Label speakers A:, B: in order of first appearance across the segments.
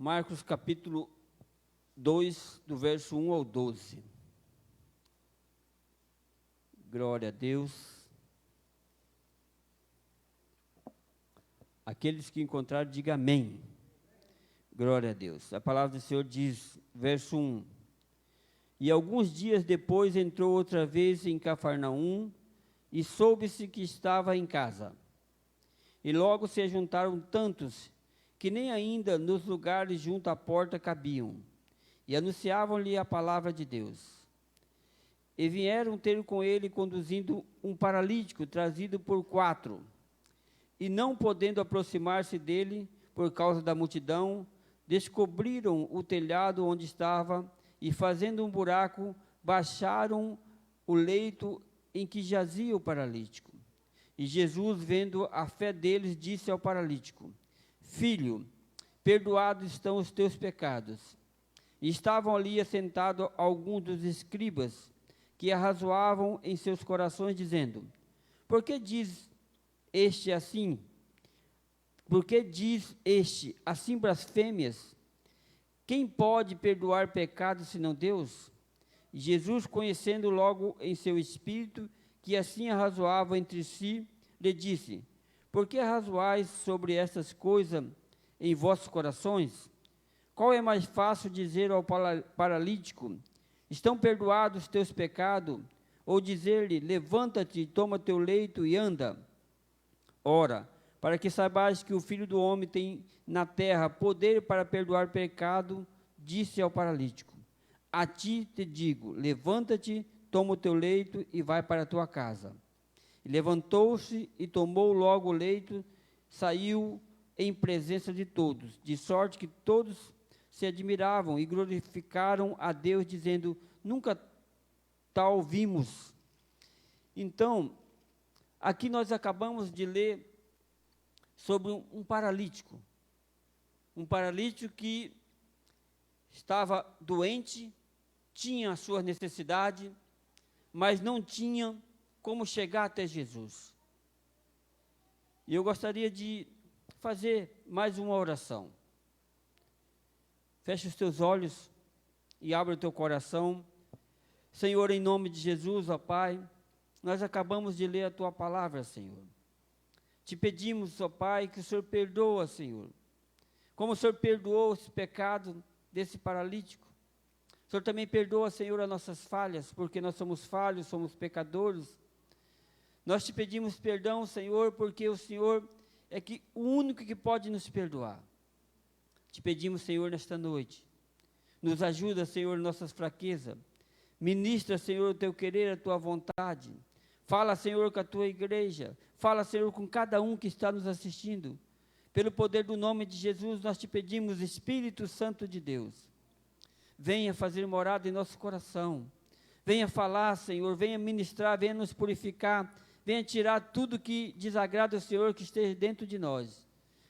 A: Marcos capítulo 2, do verso 1 ao 12. Glória a Deus. Aqueles que encontraram, digam amém. Glória a Deus. A palavra do Senhor diz, verso 1. E alguns dias depois entrou outra vez em Cafarnaum, e soube-se que estava em casa. E logo se juntaram tantos, que nem ainda nos lugares junto à porta cabiam, e anunciavam-lhe a palavra de Deus. E vieram ter com ele, conduzindo um paralítico, trazido por 4. E não podendo aproximar-se dele, por causa da multidão, descobriram o telhado onde estava, e fazendo um buraco, baixaram o leito em que jazia o paralítico. E Jesus, vendo a fé deles, disse ao paralítico: Filho, perdoados estão os teus pecados. E estavam ali assentados alguns dos escribas, que arrazoavam em seus corações, dizendo: Por que diz este assim? Por que diz este assim blasfêmias? Quem pode perdoar pecados senão Deus? E Jesus, conhecendo logo em seu espírito que assim arrazoavam entre si, lhe disse: Por que arrazoais sobre estas coisas em vossos corações? Qual é mais fácil dizer ao paralítico: Estão perdoados os teus pecados? Ou dizer-lhe: Levanta-te, toma teu leito e anda? Ora, para que saibais que o Filho do Homem tem na terra poder para perdoar pecado, disse ao paralítico: A ti te digo, levanta-te, toma o teu leito e vai para a tua casa. E levantou-se e tomou logo o leito, saiu em presença de todos, de sorte que todos se admiravam e glorificaram a Deus, dizendo: Nunca tal vimos. Então, aqui nós acabamos de ler sobre um paralítico. Um paralítico que estava doente, tinha a sua necessidade, mas não tinha como chegar até Jesus. E eu gostaria de fazer mais uma oração. Feche os teus olhos e abre o teu coração. Senhor, em nome de Jesus, ó Pai, nós acabamos de ler a tua palavra, Senhor. Te pedimos, ó Pai, que o Senhor perdoa, Senhor. Como o Senhor perdoou esse pecado desse paralítico. O Senhor também perdoa, Senhor, as nossas falhas, porque nós somos falhos, somos pecadores. Nós te pedimos perdão, Senhor, porque o Senhor é o único que pode nos perdoar. Te pedimos, Senhor, nesta noite. Nos ajuda, Senhor, em nossas fraquezas. Ministra, Senhor, o teu querer, a tua vontade. Fala, Senhor, com a tua igreja. Fala, Senhor, com cada um que está nos assistindo. Pelo poder do nome de Jesus, nós te pedimos, Espírito Santo de Deus, venha fazer morada em nosso coração. Venha falar, Senhor, venha ministrar, venha nos purificar, venha tirar tudo que desagrada ao Senhor, que esteja dentro de nós.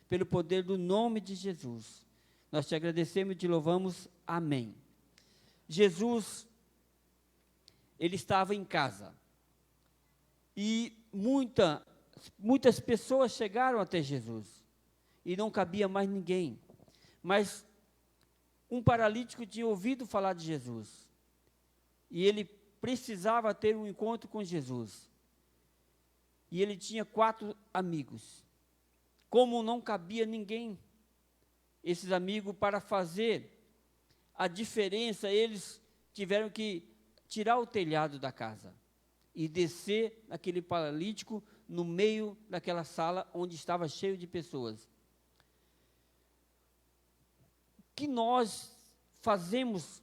A: Pelo poder do nome de Jesus, nós te agradecemos e te louvamos. Amém. Jesus, ele estava em casa. E muitas pessoas chegaram até Jesus. E não cabia mais ninguém. Mas um paralítico tinha ouvido falar de Jesus. E ele precisava ter um encontro com Jesus. E ele tinha 4 amigos. Como não cabia ninguém, esses amigos, para fazer a diferença, eles tiveram que tirar o telhado da casa e descer aquele paralítico no meio daquela sala onde estava cheio de pessoas. O que nós fazemos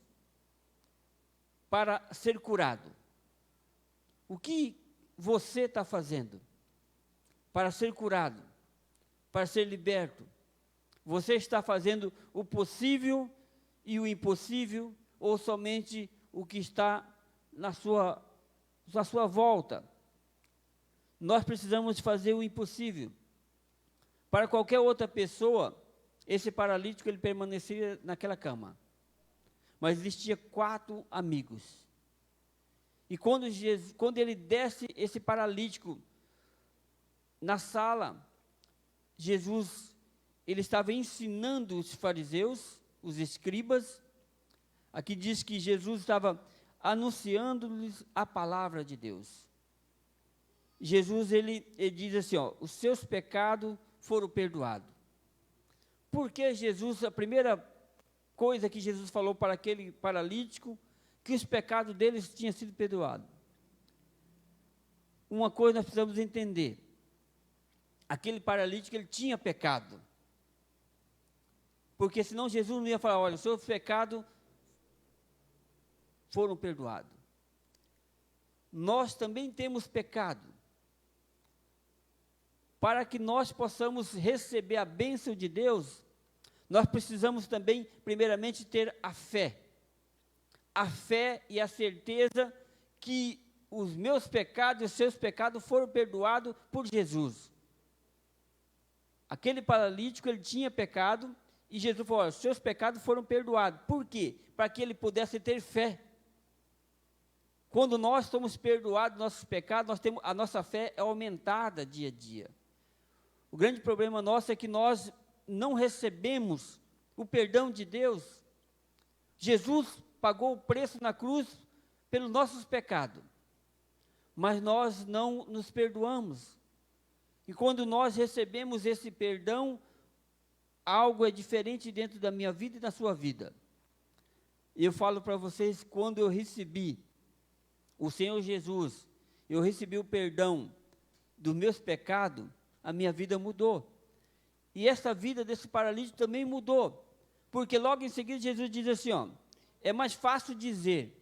A: para ser curado? O que você está fazendo para ser curado, para ser liberto? Você está fazendo o possível e o impossível, ou somente o que está na sua volta? Nós precisamos fazer o impossível. Para qualquer outra pessoa, esse paralítico, ele permanecia naquela cama. Mas existia 4 amigos. E quando ele desce esse paralítico na sala, Jesus, ele estava ensinando os fariseus, os escribas. Aqui diz que Jesus estava anunciando-lhes a palavra de Deus. Jesus, ele diz assim, ó, os seus pecados foram perdoados. Porque Jesus, a primeira coisa que Jesus falou para aquele paralítico, que os pecados deles tinham sido perdoados. Uma coisa nós precisamos entender. Aquele paralítico, ele tinha pecado. Porque senão Jesus não ia falar, olha, os seus pecados foram perdoados. Nós também temos pecado. Para que nós possamos receber a bênção de Deus, nós precisamos também, primeiramente, ter a fé. A fé e a certeza que os meus pecados e os seus pecados foram perdoados por Jesus. Aquele paralítico, ele tinha pecado, e Jesus falou, os seus pecados foram perdoados. Por quê? Para que ele pudesse ter fé. Quando nós somos perdoados nossos pecados, a nossa fé é aumentada dia a dia. O grande problema nosso é que nós não recebemos o perdão de Deus. Jesus pagou o preço na cruz pelos nossos pecados, mas nós não nos perdoamos. E quando nós recebemos esse perdão, algo é diferente dentro da minha vida e da sua vida. Eu falo para vocês, quando eu recebi o Senhor Jesus, eu recebi o perdão dos meus pecados, a minha vida mudou. E essa vida desse paralítico também mudou. Porque logo em seguida Jesus diz assim, ó, é mais fácil dizer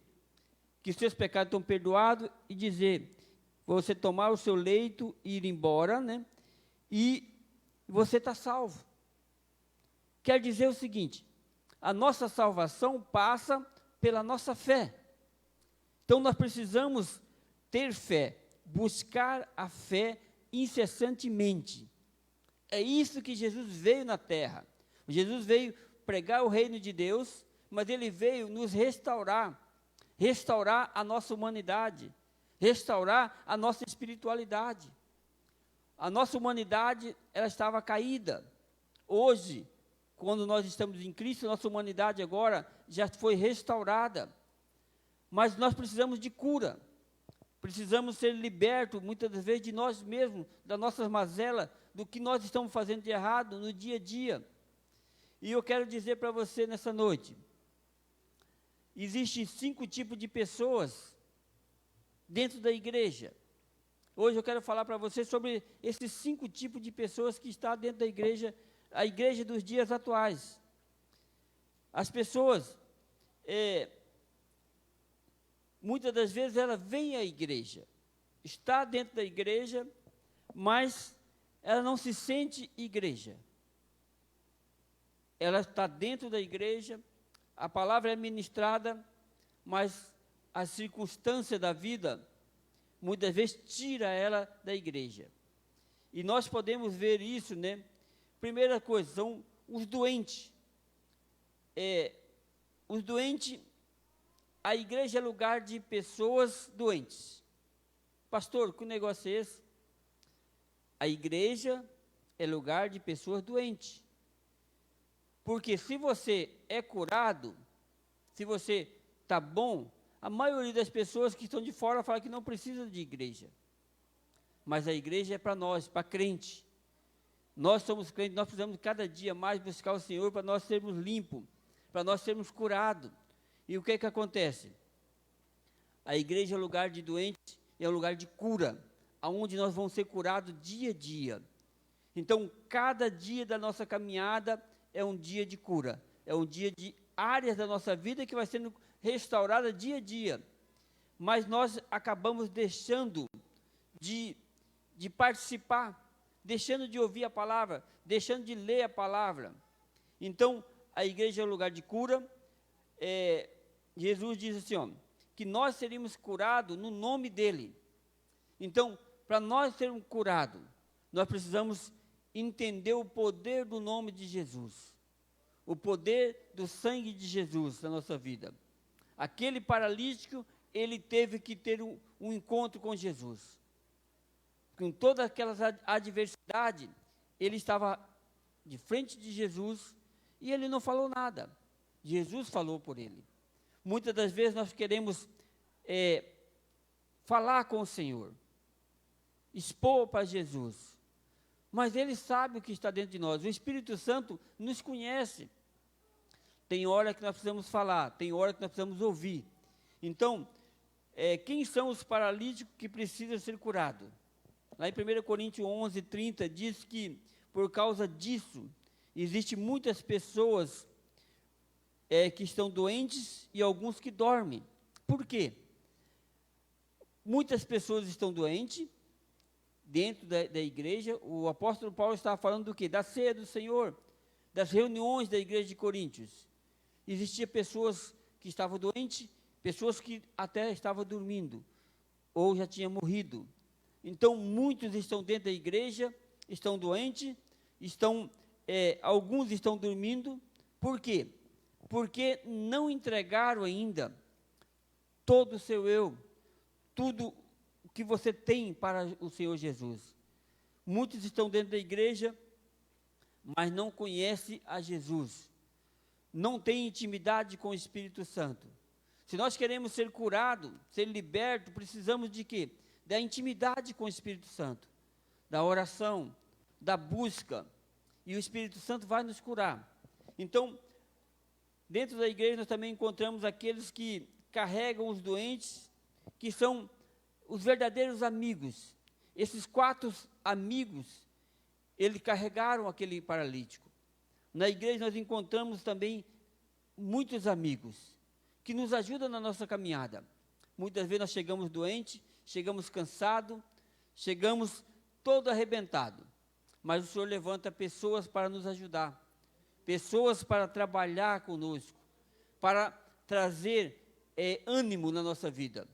A: que seus pecados estão perdoados e dizer, você tomar o seu leito e ir embora, né? E você está salvo. Quer dizer o seguinte, a nossa salvação passa pela nossa fé. Então nós precisamos ter fé, buscar a fé incessantemente. É isso que Jesus veio na terra. Jesus veio pregar o reino de Deus, mas ele veio nos restaurar, restaurar a nossa humanidade, restaurar a nossa espiritualidade. A nossa humanidade, ela estava caída. Hoje, quando nós estamos em Cristo, nossa humanidade agora já foi restaurada. Mas nós precisamos de cura. Precisamos ser libertos, muitas das vezes, de nós mesmos, das nossas mazelas, do que nós estamos fazendo de errado no dia a dia. E eu quero dizer para você nessa noite, existem 5 tipos de pessoas dentro da igreja. Hoje eu quero falar para você sobre esses 5 tipos de pessoas que estão dentro da igreja, a igreja dos dias atuais. As pessoas, muitas das vezes ela vem à igreja, está dentro da igreja, mas ela não se sente igreja. Ela está dentro da igreja, a palavra é ministrada, mas a circunstância da vida, muitas vezes, tira ela da igreja. E nós podemos ver isso, né? Primeira coisa, são os doentes. Os doentes, a igreja é lugar de pessoas doentes. Pastor, que negócio é esse? A igreja é lugar de pessoas doentes. Porque se você é curado, se você está bom, a maioria das pessoas que estão de fora fala que não precisa de igreja. Mas a igreja é para nós, para crente. Nós somos crentes, nós precisamos cada dia mais buscar o Senhor para nós sermos limpos, para nós sermos curados. E o que que acontece? A igreja é um lugar de doente, é um lugar de cura, onde nós vamos ser curados dia a dia. Então, cada dia da nossa caminhada é um dia de cura, é um dia de áreas da nossa vida que vai sendo restaurada dia a dia. Mas nós acabamos deixando de participar, deixando de ouvir a palavra, deixando de ler a palavra. Então, a igreja é um lugar de cura. Jesus diz assim, ó, que nós seríamos curados no nome dele. Então, para nós sermos curados, nós precisamos entender o poder do nome de Jesus, o poder do sangue de Jesus na nossa vida. Aquele paralítico, ele teve que ter um encontro com Jesus. Com todas aquelas adversidades, ele estava de frente de Jesus e ele não falou nada. Jesus falou por ele. Muitas das vezes nós queremos falar com o Senhor, expor para Jesus, mas Ele sabe o que está dentro de nós. O Espírito Santo nos conhece. Tem hora que nós precisamos falar, tem hora que nós precisamos ouvir. Então, quem são os paralíticos que precisam ser curados? Lá em 1 Coríntios 11, 30, diz que por causa disso, existem muitas pessoas que estão doentes e alguns que dormem. Por quê? Muitas pessoas estão doentes dentro da igreja. O apóstolo Paulo estava falando do quê? Da ceia do Senhor, das reuniões da igreja de Coríntios. Existiam pessoas que estavam doentes, pessoas que até estavam dormindo, ou já tinham morrido. Então, muitos estão dentro da igreja, estão doentes, alguns estão dormindo. Por quê? Porque não entregaram ainda todo o seu eu, tudo o que você tem para o Senhor Jesus. Muitos estão dentro da igreja, mas não conhecem a Jesus, não têm intimidade com o Espírito Santo. Se nós queremos ser curados, ser libertos, precisamos de quê? Da intimidade com o Espírito Santo, da oração, da busca, e o Espírito Santo vai nos curar. Então, dentro da igreja nós também encontramos aqueles que carregam os doentes, que são os verdadeiros amigos. Esses 4 amigos, eles carregaram aquele paralítico. Na igreja nós encontramos também muitos amigos, que nos ajudam na nossa caminhada. Muitas vezes nós chegamos doentes, chegamos cansados, chegamos todo arrebentado, mas o Senhor levanta pessoas para nos ajudar, pessoas para trabalhar conosco, para trazer ânimo na nossa vida.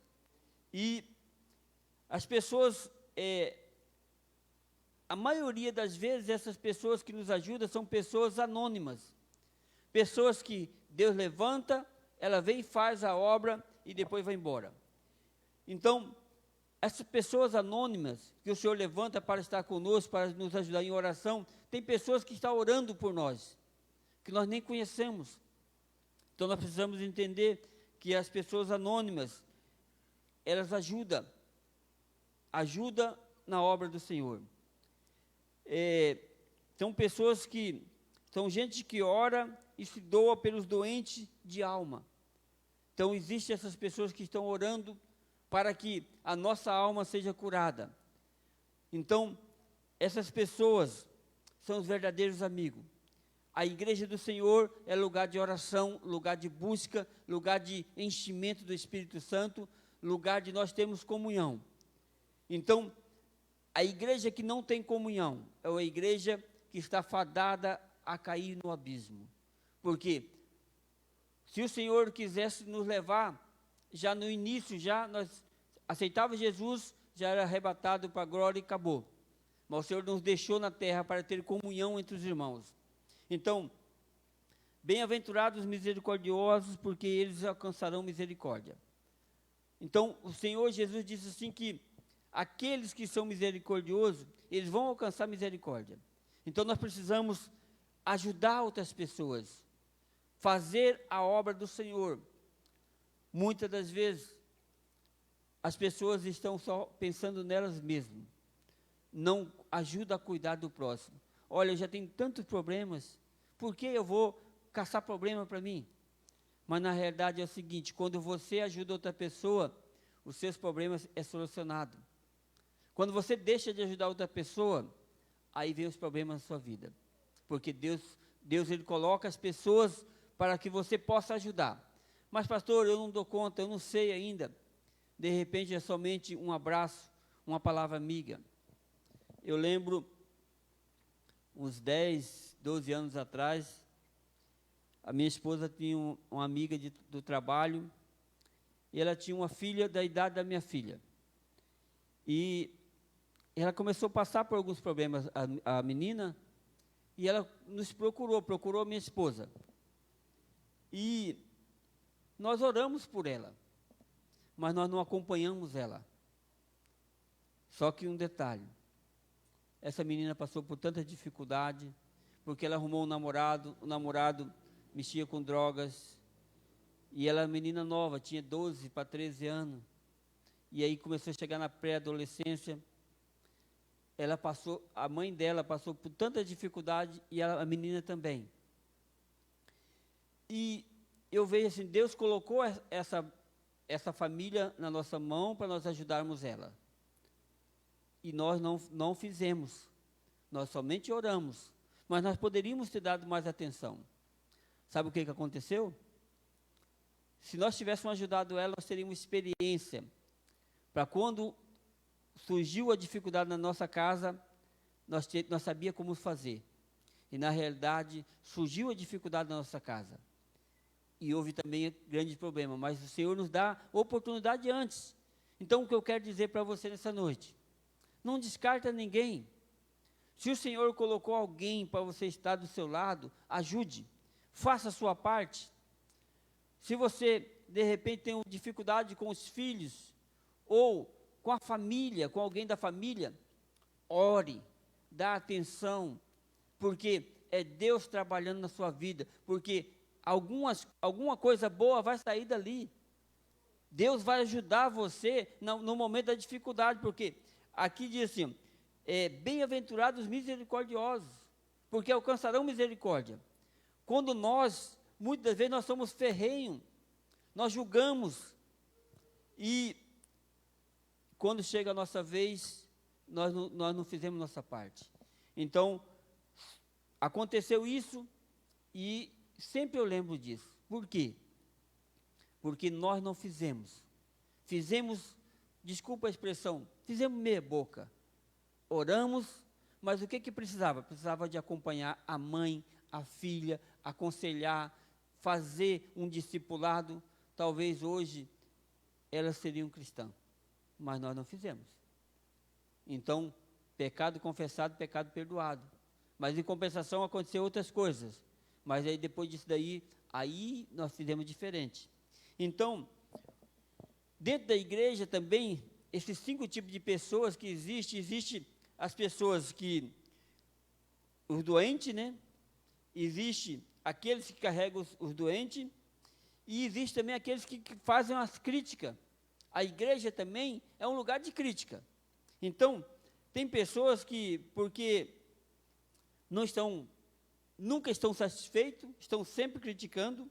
A: E as pessoas, a maioria das vezes, essas pessoas que nos ajudam são pessoas anônimas, pessoas que Deus levanta, ela vem e faz a obra e depois vai embora. Então, essas pessoas anônimas que o Senhor levanta para estar conosco, para nos ajudar em oração, tem pessoas que estão orando por nós, que nós nem conhecemos. Então, nós precisamos entender que as pessoas anônimas, elas ajudam na obra do Senhor. São pessoas que, são gente que ora e se doa pelos doentes de alma. Então, existem essas pessoas que estão orando para que a nossa alma seja curada. Então, essas pessoas são os verdadeiros amigos. A igreja do Senhor é lugar de oração, lugar de busca, lugar de enchimento do Espírito Santo, lugar de nós termos comunhão. Então, a igreja que não tem comunhão é uma igreja que está fadada a cair no abismo. Porque se o Senhor quisesse nos levar, já no início, nós aceitávamos Jesus, já era arrebatado para a glória e acabou. Mas o Senhor nos deixou na terra para ter comunhão entre os irmãos. Então, bem-aventurados os misericordiosos, porque eles alcançarão misericórdia. Então, o Senhor Jesus disse assim que aqueles que são misericordiosos, eles vão alcançar misericórdia. Então, nós precisamos ajudar outras pessoas, fazer a obra do Senhor. Muitas das vezes, as pessoas estão só pensando nelas mesmas, não ajudam a cuidar do próximo. Olha, eu já tenho tantos problemas, por que eu vou caçar problema para mim? Mas na realidade é o seguinte, quando você ajuda outra pessoa, os seus problemas é solucionado. Quando você deixa de ajudar outra pessoa, aí vem os problemas na sua vida. Porque Deus ele coloca as pessoas para que você possa ajudar. Mas pastor, eu não dou conta, eu não sei ainda. De repente é somente um abraço, uma palavra amiga. Eu lembro, uns 10, 12 anos atrás, a minha esposa tinha uma amiga do trabalho, e ela tinha uma filha da idade da minha filha. E ela começou a passar por alguns problemas, a menina, e ela nos procurou a minha esposa. E nós oramos por ela, mas nós não acompanhamos ela. Só que um detalhe, essa menina passou por tanta dificuldade, porque ela arrumou um namorado, o namorado mexia com drogas, e ela era menina nova, tinha 12 para 13 anos, e aí começou a chegar na pré-adolescência. A mãe dela passou por tanta dificuldade, e a menina também. E eu vejo assim, Deus colocou essa família na nossa mão para nós ajudarmos ela. E nós não fizemos, nós somente oramos, mas nós poderíamos ter dado mais atenção. Sabe o que aconteceu? Se nós tivéssemos ajudado ela, nós teríamos experiência, para quando surgiu a dificuldade na nossa casa, nós sabíamos como fazer. E na realidade, surgiu a dificuldade na nossa casa. E houve também grandes problemas, mas o Senhor nos dá oportunidade antes. Então, o que eu quero dizer para você nessa noite, não descarta ninguém. Se o Senhor colocou alguém para você estar do seu lado, ajude, faça a sua parte. Se você, de repente, tem dificuldade com os filhos, ou com a família, com alguém da família, ore, dá atenção, porque é Deus trabalhando na sua vida, porque alguma coisa boa vai sair dali. Deus vai ajudar você no momento da dificuldade, porque aqui diz assim, bem-aventurados os misericordiosos, porque alcançarão misericórdia. Quando muitas vezes nós somos ferrenhos, nós julgamos, e quando chega a nossa vez, nós não fizemos nossa parte. Então, aconteceu isso, e sempre eu lembro disso. Por quê? Porque nós não fizemos. Desculpa a expressão, fizemos meia boca. Oramos, mas o que precisava? Precisava de acompanhar a mãe, a filha, aconselhar, fazer um discipulado. Talvez hoje elas seriam cristãs, mas nós não fizemos. Então, pecado confessado, pecado perdoado. Mas em compensação aconteceu outras coisas. Mas aí depois disso aí nós fizemos diferente. Então, dentro da igreja também, esses 5 tipos de pessoas que existe as pessoas os doentes, né? Existe aqueles que carregam os doentes, e existe também aqueles que fazem as críticas. A igreja também é um lugar de crítica. Então, tem pessoas que, porque nunca estão satisfeitos, estão sempre criticando,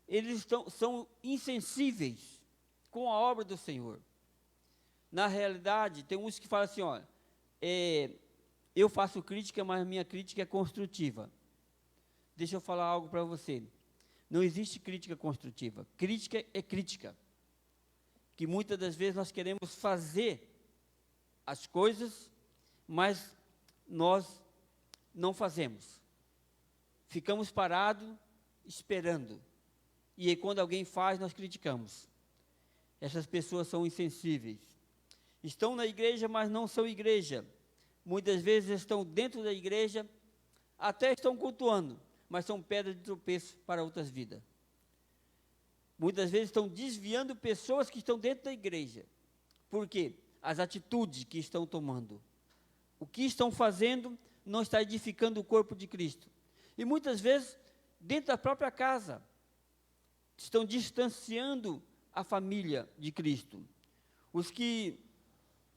A: eles são insensíveis com a obra do Senhor. Na realidade, tem uns que falam assim, olha, eu faço crítica, mas minha crítica é construtiva. Deixa eu falar algo para você. Não existe crítica construtiva. Crítica é crítica. Que muitas das vezes nós queremos fazer as coisas, mas nós não fazemos. Ficamos parados, esperando. E aí, quando alguém faz, nós criticamos. Essas pessoas são insensíveis. Estão na igreja, mas não são igreja. Muitas vezes estão dentro da igreja, até estão cultuando, mas são pedra de tropeço para outras vidas. Muitas vezes estão desviando pessoas que estão dentro da igreja. Por quê? As atitudes que estão tomando. O que estão fazendo não está edificando o corpo de Cristo. E muitas vezes, dentro da própria casa, estão distanciando a família de Cristo. Os que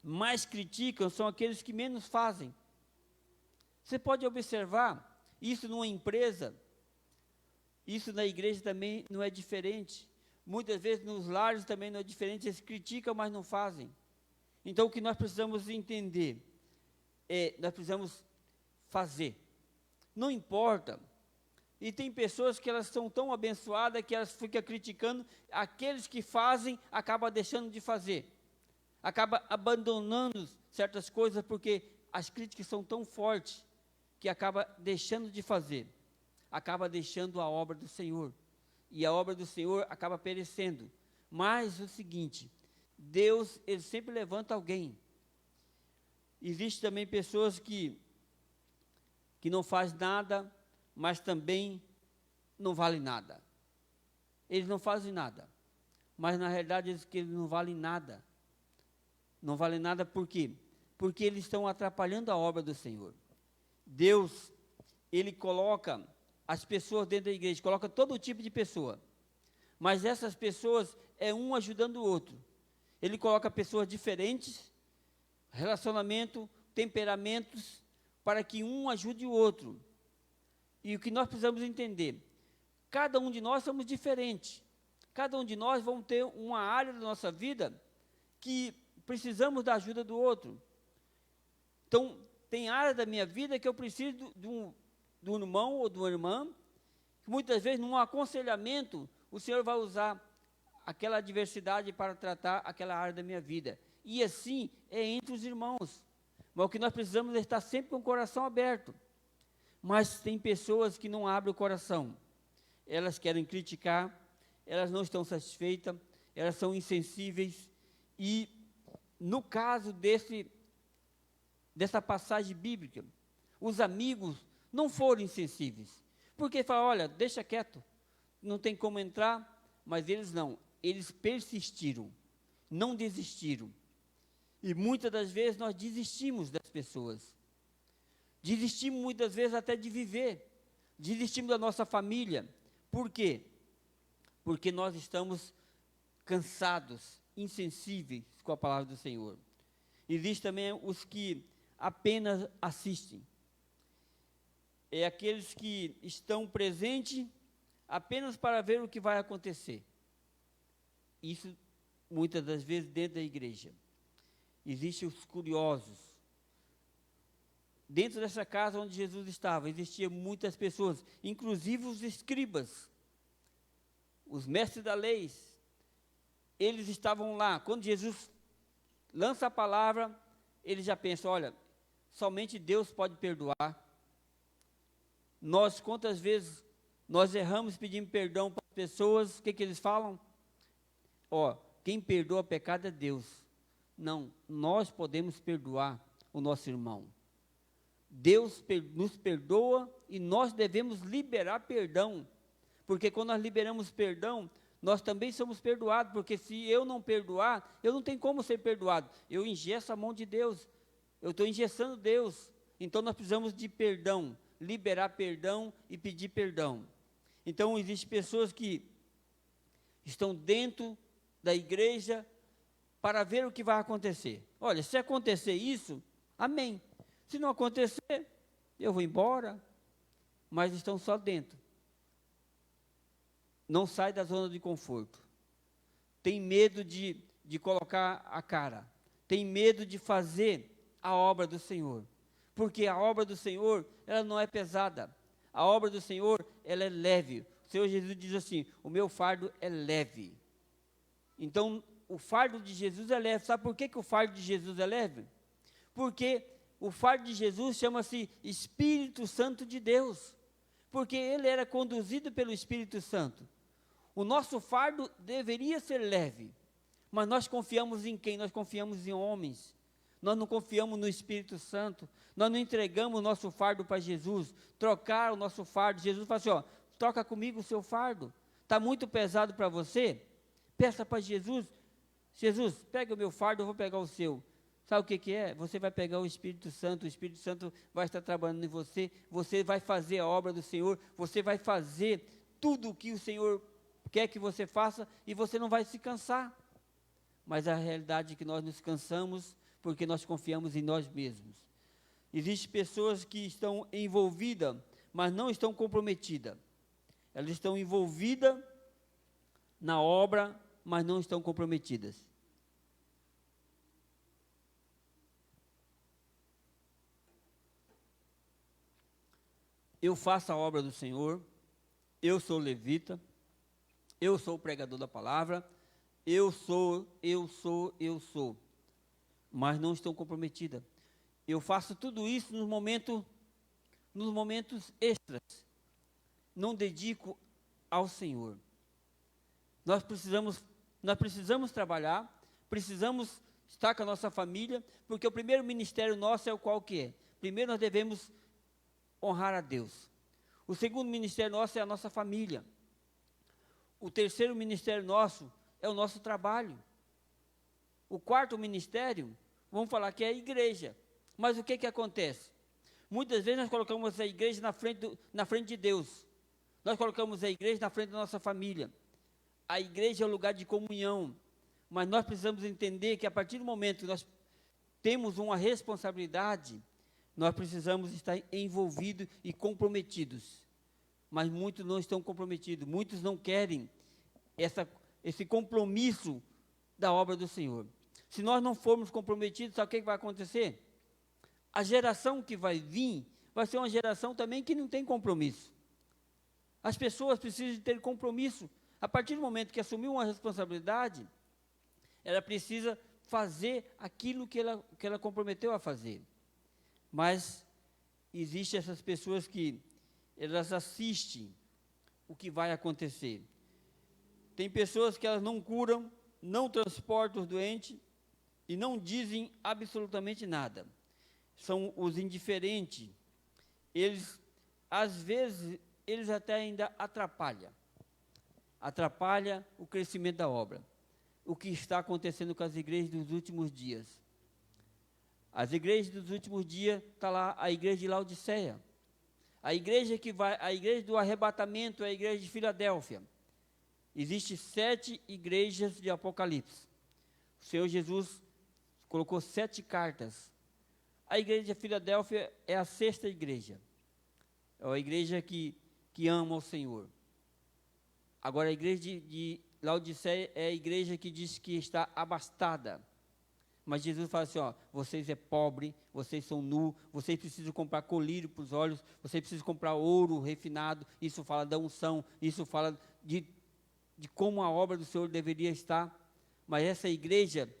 A: mais criticam são aqueles que menos fazem. Você pode observar, isso numa empresa, isso na igreja também não é diferente. Muitas vezes nos lares também não é diferente, eles criticam, mas não fazem. Então o que nós precisamos entender, nós precisamos fazer. Não importa. E tem pessoas que elas são tão abençoadas que elas ficam criticando, aqueles que fazem, acabam deixando de fazer. Acaba abandonando certas coisas, porque as críticas são tão fortes, que acaba deixando de fazer. Acaba deixando a obra do Senhor. E a obra do Senhor acaba perecendo. Mas o seguinte, Deus, Ele sempre levanta alguém. Existem também pessoas que não fazem nada, mas também não valem nada. Eles não fazem nada, mas na realidade eles não valem nada. Não valem nada por quê? Porque eles estão atrapalhando a obra do Senhor. Deus, ele coloca as pessoas dentro da igreja, coloca todo tipo de pessoa. Mas essas pessoas é um ajudando o outro. Ele coloca pessoas diferentes, relacionamento, temperamentos, para que um ajude o outro. E o que nós precisamos entender, cada um de nós somos diferentes. Cada um de nós vamos ter uma área da nossa vida que precisamos da ajuda do outro. Então, tem área da minha vida que eu preciso de um irmão ou de uma irmã, que muitas vezes, num aconselhamento, o Senhor vai usar aquela adversidade para tratar aquela área da minha vida. E assim é entre os irmãos. Mas o que nós precisamos é estar sempre com o coração aberto. Mas tem pessoas que não abrem o coração. Elas querem criticar, elas não estão satisfeitas, elas são insensíveis. E no caso dessa passagem bíblica, os amigos não foram insensíveis. Porque falaram, olha, deixa quieto, não tem como entrar. Mas eles não, eles persistiram, não desistiram. E muitas das vezes nós desistimos das pessoas. Desistimos muitas vezes até de viver. Desistimos da nossa família. Por quê? Porque nós estamos cansados, insensíveis com a palavra do Senhor. Existem também os que apenas assistem. É aqueles que estão presentes apenas para ver o que vai acontecer. Isso, muitas das vezes, dentro da igreja. Existem os curiosos. Dentro dessa casa onde Jesus estava, existiam muitas pessoas, inclusive os escribas, os mestres da lei. Eles estavam lá. Quando Jesus lança a palavra, eles já pensam, olha, somente Deus pode perdoar. Nós, quantas vezes nós erramos pedindo perdão para as pessoas, o que eles falam? Quem perdoa pecado é Deus. Não, nós podemos perdoar o nosso irmão. Deus nos perdoa e nós devemos liberar perdão. Porque quando nós liberamos perdão, nós também somos perdoados. Porque se eu não perdoar, eu não tenho como ser perdoado. Eu engesso a mão de Deus. Eu estou engessando Deus. Então nós precisamos de perdão, liberar perdão e pedir perdão. Então, existem pessoas que estão dentro da igreja para ver o que vai acontecer. Olha, se acontecer isso, amém. Se não acontecer, eu vou embora. Mas estão só dentro. Não sai da zona de conforto. Tem medo de colocar a cara. Tem medo de fazer a obra do Senhor. Porque a obra do Senhor, ela não é pesada. A obra do Senhor, ela é leve. O Senhor Jesus diz assim, o meu fardo é leve. Então, o fardo de Jesus é leve. Sabe por que o fardo de Jesus é leve? Porque o fardo de Jesus chama-se Espírito Santo de Deus. Porque ele era conduzido pelo Espírito Santo. O nosso fardo deveria ser leve. Mas nós confiamos em quem? Nós confiamos em homens. Nós não confiamos no Espírito Santo. Nós não entregamos o nosso fardo para Jesus. Trocar o nosso fardo. Jesus fala assim, troca comigo o seu fardo. Está muito pesado para você? Peça para Jesus. Jesus, pega o meu fardo, eu vou pegar o seu. Sabe o que é? Você vai pegar o Espírito Santo vai estar trabalhando em você. Você vai fazer a obra do Senhor. Você vai fazer tudo o que o Senhor quer que você faça. E você não vai se cansar. Mas a realidade é que nós nos cansamos porque nós confiamos em nós mesmos. Existem pessoas que estão envolvidas, mas não estão comprometidas. Elas estão envolvidas na obra, mas não estão comprometidas. Eu faço a obra do Senhor, eu sou levita, eu sou o pregador da palavra, eu sou, mas não estão comprometidas. Eu faço tudo isso nos momentos extras. Não dedico ao Senhor. Nós precisamos trabalhar, precisamos estar com a nossa família, porque o primeiro ministério nosso é o qual que é? Primeiro nós devemos honrar a Deus. O segundo ministério nosso é a nossa família. O terceiro ministério nosso é o nosso trabalho. O quarto ministério, vamos falar que é a igreja. Mas o que acontece? Muitas vezes nós colocamos a igreja na frente de Deus. Nós colocamos a igreja na frente da nossa família. A igreja é o lugar de comunhão. Mas nós precisamos entender que a partir do momento que nós temos uma responsabilidade, nós precisamos estar envolvidos e comprometidos. Mas muitos não estão comprometidos. Muitos não querem esse compromisso da obra do Senhor. Se nós não formos comprometidos, sabe o que vai acontecer? A geração que vai vir, vai ser uma geração também que não tem compromisso. As pessoas precisam de ter compromisso. A partir do momento que assumiu uma responsabilidade, ela precisa fazer aquilo que ela comprometeu a fazer. Mas existem essas pessoas que elas assistem o que vai acontecer. Tem pessoas que elas não curam, não transportam os doentes e não dizem absolutamente nada. São os indiferentes. Eles, às vezes, eles até ainda atrapalham o crescimento da obra. O que está acontecendo com as igrejas dos últimos dias. As igrejas dos últimos dias, está lá a igreja de Laodiceia. A igreja do arrebatamento é a igreja de Filadélfia. Existem 7 igrejas de Apocalipse. O Senhor Jesus colocou 7 cartas. A igreja de Filadélfia é a 6ª igreja. É a igreja que ama o Senhor. Agora, a igreja de Laodiceia é a igreja que diz que está abastada. Mas Jesus fala assim, vocês é pobre, vocês são nu, vocês precisam comprar colírio para os olhos, vocês precisam comprar ouro refinado. Isso fala da unção, isso fala de como a obra do Senhor deveria estar. Mas essa igreja,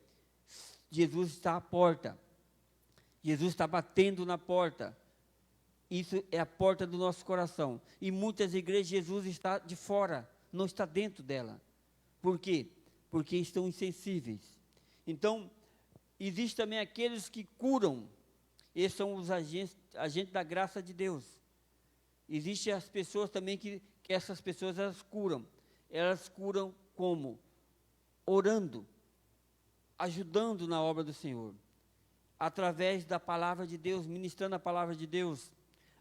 A: Jesus está à porta. Jesus está batendo na porta. Isso é a porta do nosso coração. E muitas igrejas, Jesus está de fora, não está dentro dela. Por quê? Porque estão insensíveis. Então, existem também aqueles que curam. Esses são os agentes da graça de Deus. Existem as pessoas também que essas pessoas elas curam. Elas curam como? Orando, ajudando na obra do Senhor. Através da palavra de Deus, ministrando a palavra de Deus.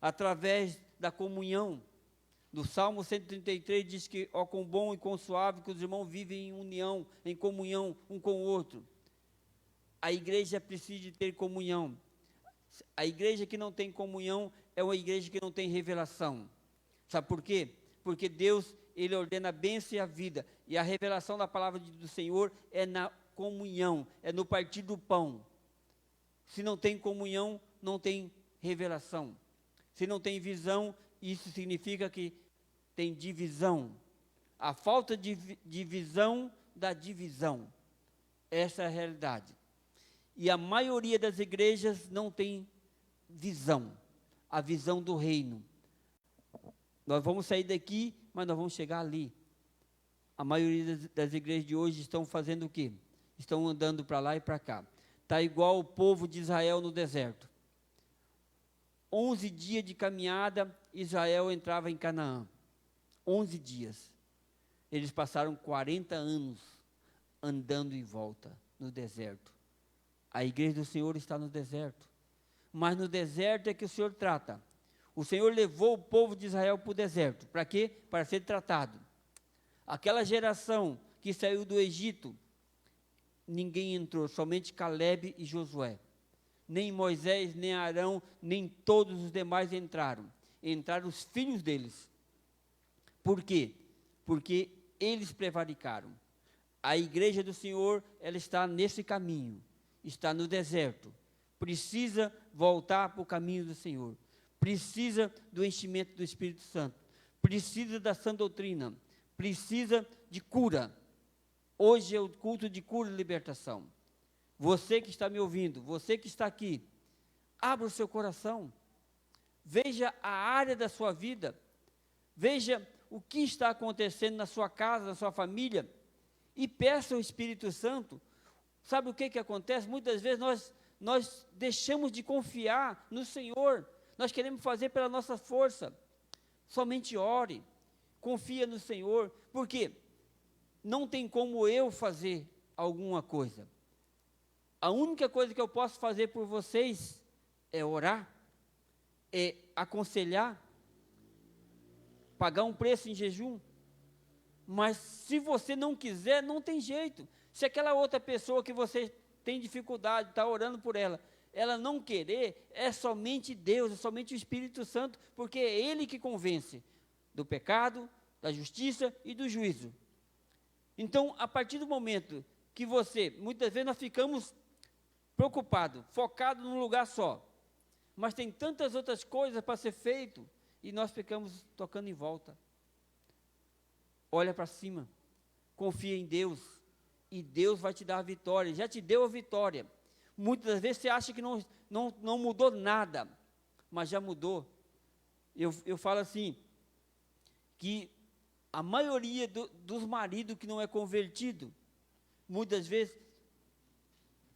A: Através da comunhão. No Salmo 133 diz que, quão bom e quão suave que os irmãos vivem em união, em comunhão um com o outro. A igreja precisa de ter comunhão. A igreja que não tem comunhão é uma igreja que não tem revelação. Sabe por quê? Porque Deus, Ele ordena a bênção e a vida. E a revelação da palavra do Senhor é na comunhão, é no partir do pão. Se não tem comunhão, não tem revelação. Se não tem visão, isso significa que tem divisão. A falta de visão da divisão. Essa é a realidade. E a maioria das igrejas não tem visão. A visão do reino. Nós vamos sair daqui, mas nós vamos chegar ali. A maioria das igrejas de hoje estão fazendo o quê? Estão andando para lá e para cá. Está igual o povo de Israel no deserto. 11 dias de caminhada, Israel entrava em Canaã. 11 dias. Eles passaram 40 anos andando em volta no deserto. A igreja do Senhor está no deserto. Mas no deserto é que o Senhor trata. O Senhor levou o povo de Israel para o deserto. Para quê? Para ser tratado. Aquela geração que saiu do Egito, ninguém entrou, somente Caleb e Josué. Nem Moisés, nem Arão, nem todos os demais entraram. Entraram os filhos deles. Por quê? Porque eles prevaricaram. A igreja do Senhor, ela está nesse caminho. Está no deserto. Precisa voltar para o caminho do Senhor. Precisa do enchimento do Espírito Santo. Precisa da sã doutrina. Precisa de cura. Hoje é o culto de cura e libertação. Você que está me ouvindo, você que está aqui, abra o seu coração. Veja a área da sua vida. Veja o que está acontecendo na sua casa, na sua família. E peça ao Espírito Santo. Sabe o que acontece? Muitas vezes nós deixamos de confiar no Senhor. Nós queremos fazer pela nossa força. Somente ore. Confia no Senhor. Porque não tem como eu fazer alguma coisa. A única coisa que eu posso fazer por vocês é orar. aconselhar, pagar um preço em jejum. Mas se você não quiser, não tem jeito. Se aquela outra pessoa que você tem dificuldade, está orando por ela, ela não querer, é somente Deus, é somente o Espírito Santo, porque é Ele que convence do pecado, da justiça e do juízo. Então, a partir do momento que muitas vezes nós ficamos preocupados, focados num lugar só, mas tem tantas outras coisas para ser feito, e nós ficamos tocando em volta. Olha para cima, confia em Deus, e Deus vai te dar a vitória, já te deu a vitória. Muitas das vezes você acha que não mudou nada, mas já mudou. Eu falo assim, que a maioria dos maridos que não é convertido, muitas vezes,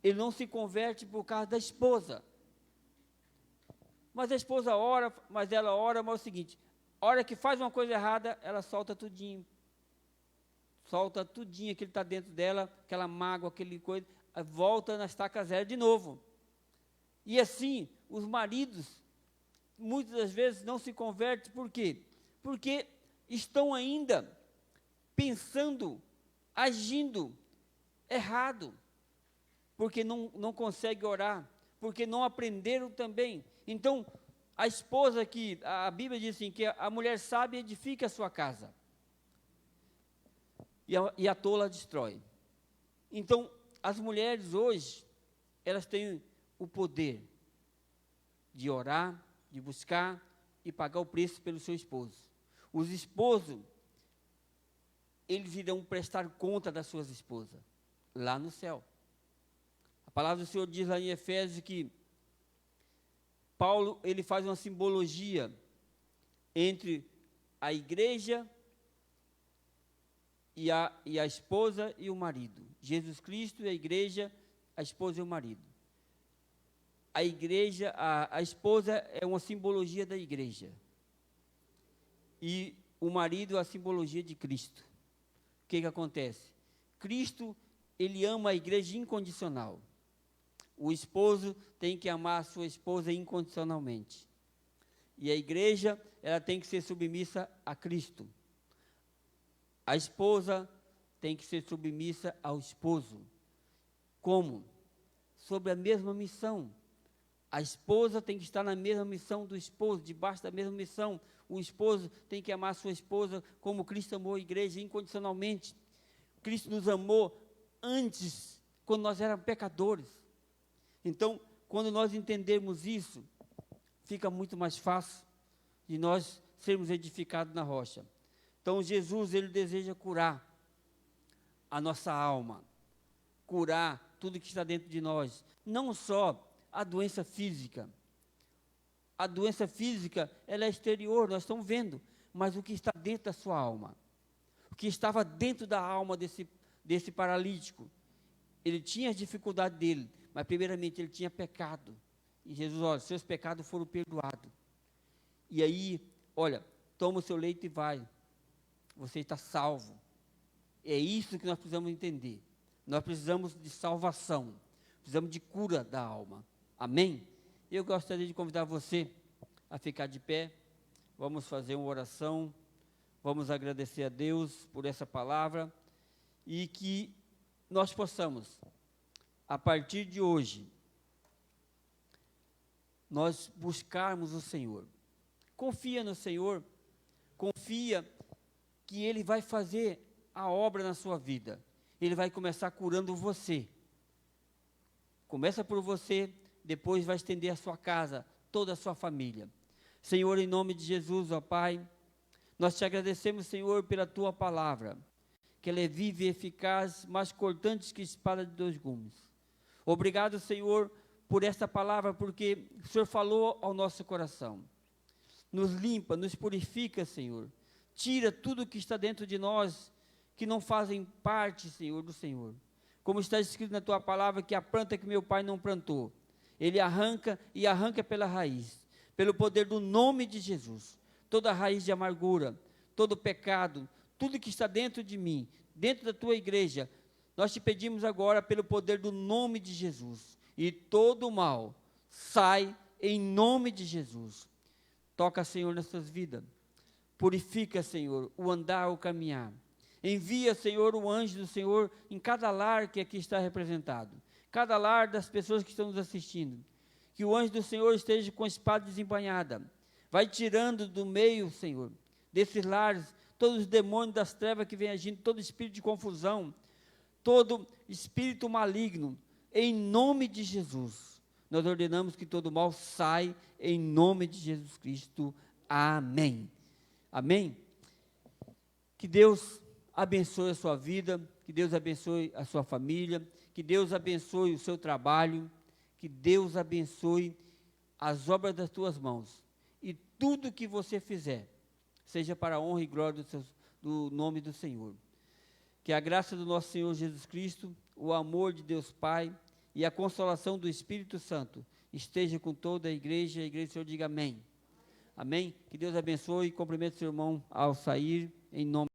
A: ele não se converte por causa da esposa. Mas a esposa ora, mas é o seguinte, a hora que faz uma coisa errada, ela solta tudinho aquilo que está dentro dela, aquela mágoa, aquele coisa, volta na estaca zero de novo. E assim, os maridos, muitas das vezes não se convertem, por quê? Porque estão ainda pensando, agindo errado, porque não conseguem orar, porque não aprenderam também. Então, a esposa a Bíblia diz assim, que a mulher sábia edifica a sua casa, e a tola destrói. Então, as mulheres hoje, elas têm o poder de orar, de buscar e pagar o preço pelo seu esposo. Os esposos, eles irão prestar conta das suas esposas, lá no céu. A palavra do Senhor diz lá em Efésios que Paulo, ele faz uma simbologia entre a igreja e a esposa e o marido. Jesus Cristo e a igreja, a esposa e o marido. A igreja, a esposa é uma simbologia da igreja. E o marido é a simbologia de Cristo. O que acontece? Cristo, ele ama a igreja incondicional. O esposo tem que amar a sua esposa incondicionalmente. E a igreja, ela tem que ser submissa a Cristo. A esposa tem que ser submissa ao esposo. Como? Sobre a mesma missão. A esposa tem que estar na mesma missão do esposo, debaixo da mesma missão. O esposo tem que amar a sua esposa como Cristo amou a igreja incondicionalmente. Cristo nos amou antes, quando nós éramos pecadores. Então, quando nós entendermos isso, fica muito mais fácil de nós sermos edificados na rocha. Então, Jesus, ele deseja curar a nossa alma, curar tudo que está dentro de nós, não só a doença física. A doença física, ela é exterior, nós estamos vendo, mas o que está dentro da sua alma, o que estava dentro da alma desse paralítico, ele tinha as dificuldades dele, mas primeiramente ele tinha pecado, e Jesus, olha, seus pecados foram perdoados, e aí, olha, toma o seu leito e vai, você está salvo. É isso que nós precisamos entender, nós precisamos de salvação, precisamos de cura da alma, amém? Eu gostaria de convidar você a ficar de pé, vamos fazer uma oração, vamos agradecer a Deus por essa palavra, e que nós possamos, a partir de hoje, nós buscarmos o Senhor. Confia no Senhor, confia que Ele vai fazer a obra na sua vida, Ele vai começar curando você. Começa por você, depois vai estender a sua casa, toda a sua família. Senhor, em nome de Jesus, ó Pai, nós te agradecemos, Senhor, pela Tua palavra, que ela é viva e eficaz, mais cortante que espada de 2 gumes. Obrigado, Senhor, por esta palavra, porque o Senhor falou ao nosso coração. Nos limpa, nos purifica, Senhor. Tira tudo que está dentro de nós, que não fazem parte, Senhor, do Senhor. Como está escrito na Tua palavra, que a planta que meu Pai não plantou, Ele arranca e arranca pela raiz, pelo poder do nome de Jesus. Toda raiz de amargura, todo pecado, tudo que está dentro de mim, dentro da Tua igreja, nós te pedimos agora pelo poder do nome de Jesus. E todo o mal sai em nome de Jesus. Toca, Senhor, nessas vidas. Purifica, Senhor, o andar, o caminhar. Envia, Senhor, o anjo do Senhor em cada lar que aqui está representado. Cada lar das pessoas que estão nos assistindo. Que o anjo do Senhor esteja com a espada desembainhada. Vai tirando do meio, Senhor, desses lares, todos os demônios das trevas que vêm agindo, todo espírito de confusão, todo espírito maligno, em nome de Jesus. Nós ordenamos que todo mal saia em nome de Jesus Cristo. Amém. Amém? Que Deus abençoe a sua vida, que Deus abençoe a sua família, que Deus abençoe o seu trabalho, que Deus abençoe as obras das tuas mãos. E tudo que você fizer, seja para a honra e glória do nome do Senhor. Que a graça do nosso Senhor Jesus Cristo, o amor de Deus Pai e a consolação do Espírito Santo esteja com toda a igreja. A igreja do Senhor diga amém. Amém? Que Deus abençoe e cumprimente seu irmão ao sair, em nome